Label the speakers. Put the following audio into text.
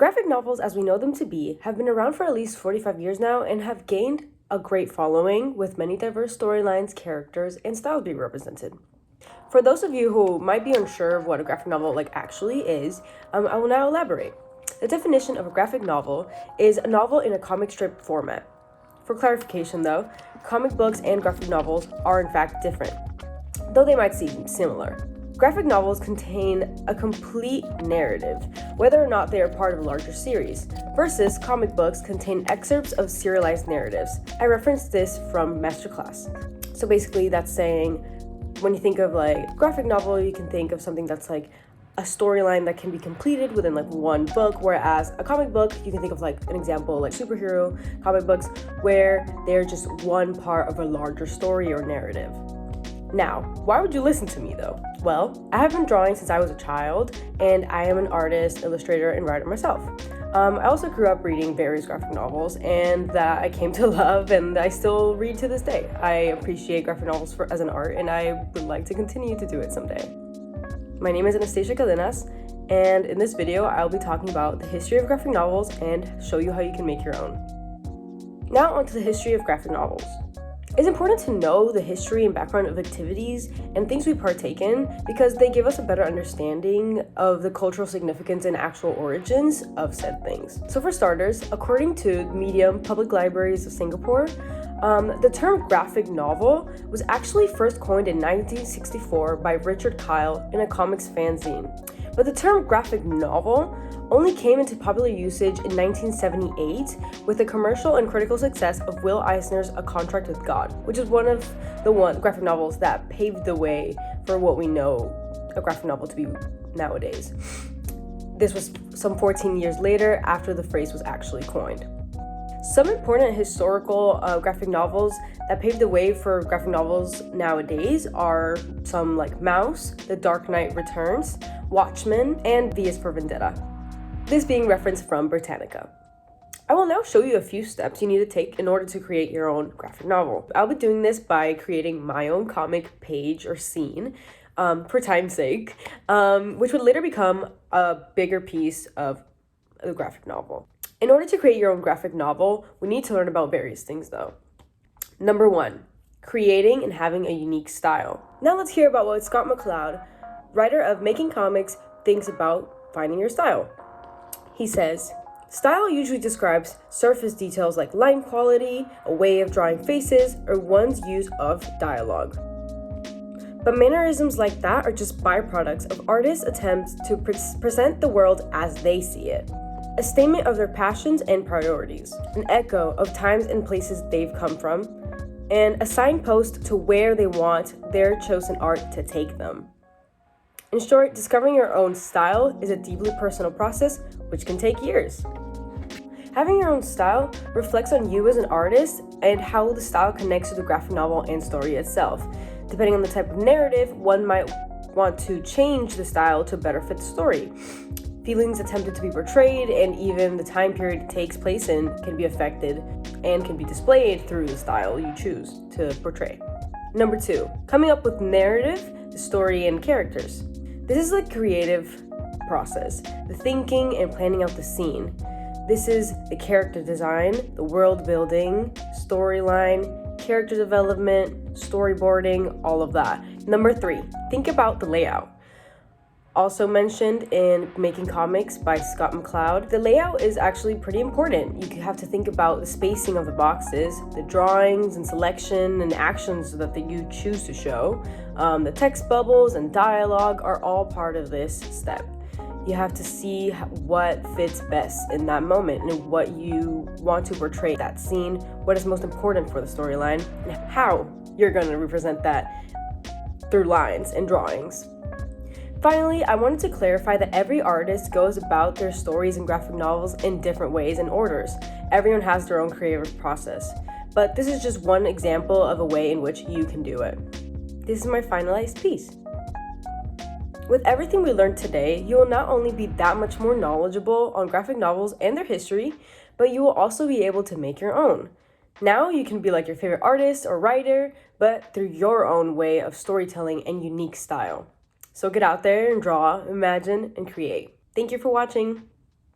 Speaker 1: Graphic novels, as we know them to be, have been around for at least 45 years now and have gained a great following with many diverse storylines, characters, and styles being represented. For those of you who might be unsure of what a graphic novel actually is, I will now elaborate. The definition of a graphic novel is a novel in a comic strip format. For clarification though, comic books and graphic novels are in fact different, though they might seem similar. Graphic novels contain a complete narrative, whether or not they are part of a larger series, versus comic books contain excerpts of serialized narratives. I referenced this from Masterclass. So basically that's saying, when you think of graphic novel, you can think of something that's a storyline that can be completed within one book, whereas a comic book, you can think of an example superhero comic books, where they're just one part of a larger story or narrative. Now, why would you listen to me though? Well, I have been drawing since I was a child, and I am an artist, illustrator, and writer myself. I also grew up reading various graphic novels, and that I came to love, and I still read to this day. I appreciate graphic novels as an art, and I would like to continue to do it someday. My name is Anastasia Cadenas, and in this video, I'll be talking about the history of graphic novels and show you how you can make your own. Now onto the history of graphic novels. It's important to know the history and background of activities and things we partake in because they give us a better understanding of the cultural significance and actual origins of said things. So for starters, according to Medium Public Libraries of Singapore, the term graphic novel was actually first coined in 1964 by Richard Kyle in a comics fanzine. But the term graphic novel only came into popular usage in 1978 with the commercial and critical success of Will Eisner's A Contract with God, which is one of the graphic novels that paved the way for what we know a graphic novel to be nowadays. This was some 14 years later after the phrase was actually coined. Some important historical graphic novels that paved the way for graphic novels nowadays are some like Mouse, The Dark Knight Returns, Watchmen, and V is for Vendetta. This being referenced from Britannica. I will now show you a few steps you need to take in order to create your own graphic novel. I'll be doing this by creating my own comic page or scene, for time's sake, which would later become a bigger piece of the graphic novel. In order to create your own graphic novel, we need to learn about various things though. Number 1, creating and having a unique style. Now let's hear about what Scott McCloud, writer of Making Comics, thinks about finding your style. He says, style usually describes surface details like line quality, a way of drawing faces, or one's use of dialogue. But mannerisms like that are just byproducts of artists' attempts to present the world as they see it. A statement of their passions and priorities, an echo of times and places they've come from, and a signpost to where they want their chosen art to take them. In short, discovering your own style is a deeply personal process which can take years. Having your own style reflects on you as an artist and how the style connects to the graphic novel and story itself. Depending on the type of narrative, one might want to change the style to better fit the story. Feelings attempted to be portrayed and even the time period it takes place in can be affected and can be displayed through the style you choose to portray. Number 2, coming up with narrative, the story, and characters. This is a creative process, the thinking and planning out the scene. This is the character design, the world building, storyline, character development, storyboarding, all of that. Number 3, think about the layout. Also mentioned in Making Comics by Scott McCloud, the layout is actually pretty important. You have to think about the spacing of the boxes, the drawings and selection and actions that you choose to show. The text bubbles and dialogue are all part of this step. You have to see what fits best in that moment and what you want to portray that scene, what is most important for the storyline, and how you're going to represent that through lines and drawings. Finally, I wanted to clarify that every artist goes about their stories and graphic novels in different ways and orders. Everyone has their own creative process, but this is just one example of a way in which you can do it. This is my finalized piece. With everything we learned today, you will not only be that much more knowledgeable on graphic novels and their history, but you will also be able to make your own. Now you can be like your favorite artist or writer, but through your own way of storytelling and unique style. So get out there and draw, imagine, and create. Thank you for watching.